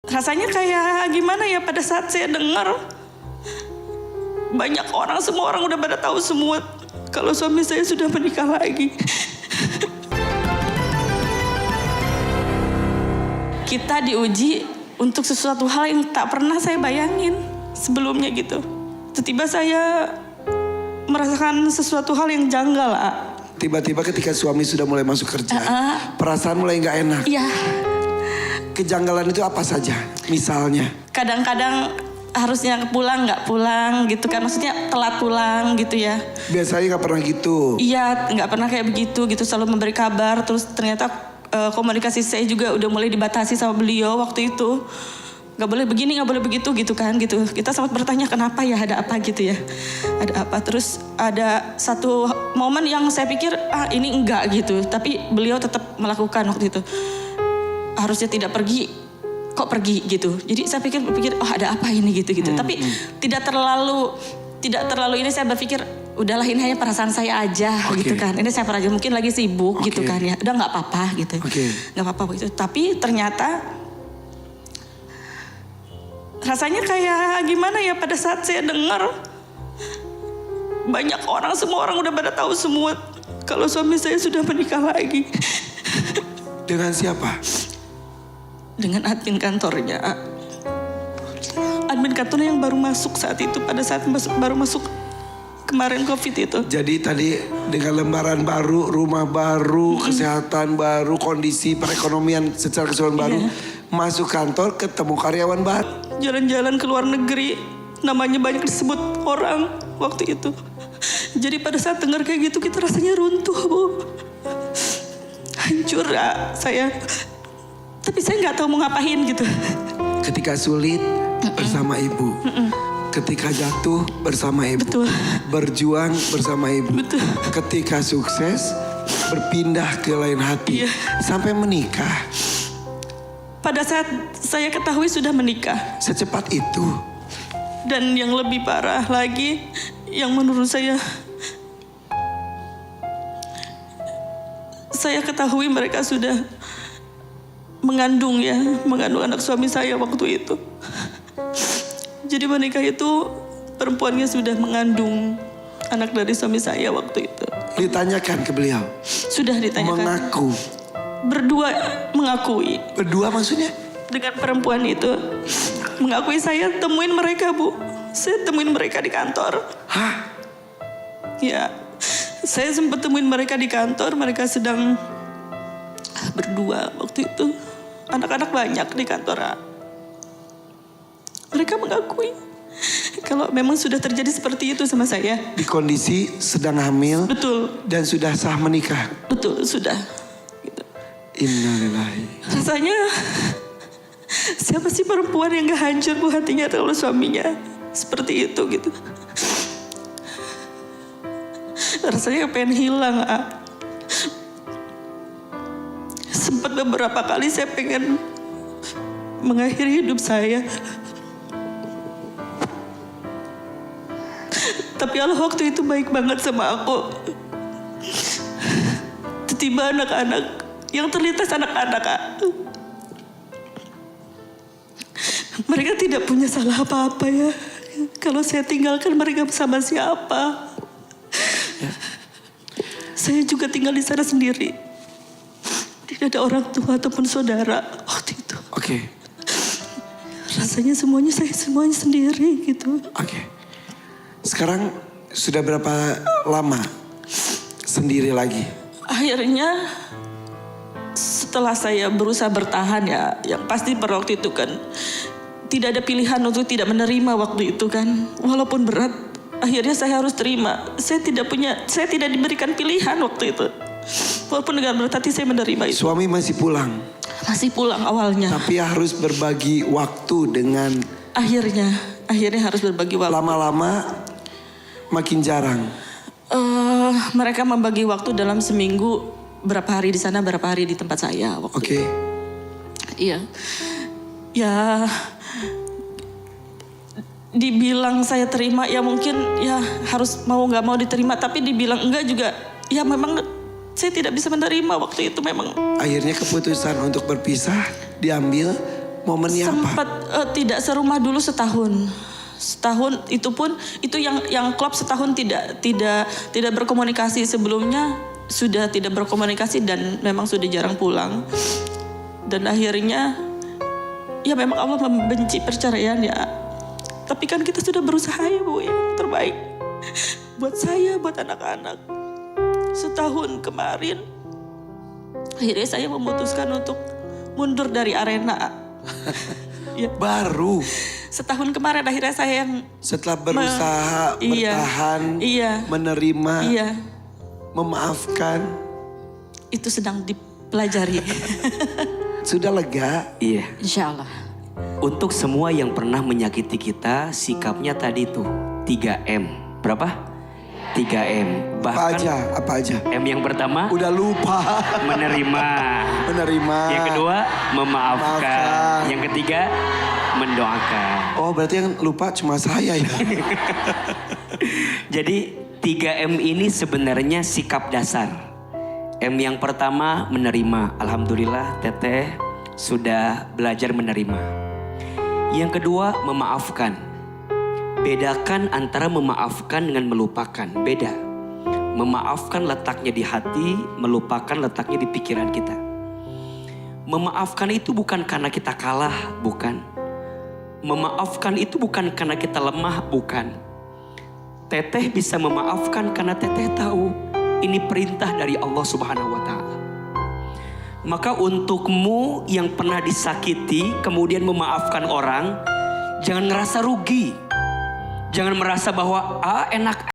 Rasanya kayak gimana ya pada saat saya dengar banyak orang, semua orang udah pada tahu semua kalau suami saya sudah menikah lagi. Kita diuji untuk sesuatu hal yang tak pernah saya bayangin sebelumnya gitu. Tiba-tiba saya merasakan sesuatu hal yang janggal. Tiba-tiba ketika suami sudah mulai masuk kerja, perasaan mulai nggak enak. Iya. Kejanggalan itu apa saja? Misalnya? Kadang-kadang harusnya pulang nggak pulang gitu kan, maksudnya telat pulang gitu ya. Biasanya nggak pernah gitu. Iya, nggak pernah kayak begitu gitu, selalu memberi kabar. Terus ternyata komunikasi saya juga udah mulai dibatasi sama beliau waktu itu. Nggak boleh begini, nggak boleh begitu gitu kan gitu. Kita sempat bertanya kenapa ya, ada apa gitu ya. Ada apa, terus ada satu momen yang saya pikir ini enggak gitu. Tapi beliau tetap melakukan waktu itu. Harusnya tidak pergi, kok pergi gitu. Jadi saya pikir oh ada apa ini gitu. Tapi tidak terlalu ini, saya berpikir udahlah ini hanya perasaan saya aja gitu kan. Ini saya pernah mungkin lagi sibuk gitu kan ya. Udah nggak apa-apa gitu. Nggak apa-apa gitu. Tapi ternyata rasanya kayak gimana ya pada saat saya dengar banyak orang, semua orang udah pada tahu semua kalau suami saya sudah menikah lagi. Dengan siapa? Dengan admin kantornya. Admin kantornya yang baru masuk saat itu, pada saat baru masuk kemarin COVID itu. Jadi tadi dengan lembaran baru, rumah baru, kesehatan baru, kondisi perekonomian secara keseluruhan baru, masuk kantor ketemu karyawan baru. Jalan-jalan ke luar negeri, namanya banyak disebut orang waktu itu. Jadi pada saat dengar kayak gitu kita rasanya runtuh, Bu. Hancur saya. Tapi saya nggak tahu mau ngapain gitu. Ketika sulit bersama ibu, ketika jatuh bersama ibu, betul. Berjuang bersama ibu, betul. Ketika sukses berpindah ke lain hati, sampai menikah. Pada saat saya ketahui sudah menikah. Secepat itu. Dan yang lebih parah lagi, yang menurut saya ketahui mereka sudah mengandung anak suami saya waktu itu. Jadi menikah itu perempuannya sudah mengandung anak dari suami saya waktu itu. Ditanyakan ke beliau? Sudah ditanyakan. Mengaku? Berdua mengakui. Berdua maksudnya? Dengan perempuan itu. Mengakui, saya temuin mereka, Bu. Saya temuin mereka di kantor. Hah? Ya, saya sempat temuin mereka di kantor. Mereka sedang berdua waktu itu. Anak-anak banyak di kantor. Mereka mengakui kalau memang sudah terjadi seperti itu sama saya. Di kondisi sedang hamil. Betul. Dan sudah sah menikah. Betul, sudah. Gitu. Innalillahi. Rasanya siapa sih perempuan yang gak hancur, Bu, hatinya kalau suaminya seperti itu gitu. Rasanya pengen hilang. Sempat beberapa kali saya pengen mengakhiri hidup saya. Tapi Allah waktu itu baik banget sama aku. Tiba-tiba anak-anak, yang terlintas anak-anak, mereka tidak punya salah apa-apa ya. Kalau saya tinggalkan mereka bersama siapa? Saya juga tinggal di sana sendiri. Tidak ada orang tua ataupun saudara waktu itu. Oke. Rasanya saya semuanya sendiri gitu. Oke. Sekarang sudah berapa lama sendiri lagi? Akhirnya setelah saya berusaha bertahan ya, yang pasti pada waktu itu kan tidak ada pilihan untuk tidak menerima waktu itu kan. Walaupun berat, akhirnya saya harus terima. Saya tidak diberikan pilihan waktu itu. Walaupun dengan berat hati saya menerima itu. Suami masih pulang? Masih pulang awalnya. Tapi harus berbagi waktu dengan... Akhirnya harus berbagi waktu. Lama-lama makin jarang? Mereka membagi waktu dalam seminggu. Berapa hari di sana, berapa hari di tempat saya. Oke. Iya. Ya... Dibilang saya terima ya mungkin ya harus mau gak mau diterima. Tapi dibilang enggak juga ya memang saya tidak bisa menerima waktu itu memang. Akhirnya keputusan untuk berpisah diambil Momennya apa? sempat tidak serumah dulu setahun. Setahun itu pun itu yang klub setahun tidak berkomunikasi. Sebelumnya sudah tidak berkomunikasi dan memang sudah jarang pulang. Dan akhirnya ya memang Allah membenci perceraian ya. Tapi kan kita sudah berusaha ya Bu, yang terbaik buat saya, buat anak-anak. Setahun kemarin akhirnya saya memutuskan untuk mundur dari arena. Ya. Baru Setahun kemarin akhirnya saya yang setelah berusaha bertahan, menerima, memaafkan. Itu sedang dipelajari. Sudah lega? Iya. Insya Allah. Untuk semua yang pernah menyakiti kita, sikapnya tadi tuh 3M. Berapa? 3M. Bahkan Apa aja? M yang pertama Udah lupa. menerima. Yang kedua memaafkan. Yang ketiga mendoakan. Oh berarti yang lupa cuma saya ya. Jadi 3M ini sebenarnya sikap dasar. M yang pertama menerima. Alhamdulillah Teteh sudah belajar menerima. Yang kedua memaafkan. Bedakan antara memaafkan dengan melupakan. Beda. Memaafkan letaknya di hati, melupakan letaknya di pikiran kita. Memaafkan itu bukan karena kita kalah, bukan. Memaafkan itu bukan karena kita lemah, bukan. Teteh bisa memaafkan karena Teteh tahu ini perintah dari Allah Subhanahu wa Ta'ala. Maka untukmu yang pernah disakiti kemudian memaafkan orang, jangan ngerasa rugi. Jangan merasa bahwa enak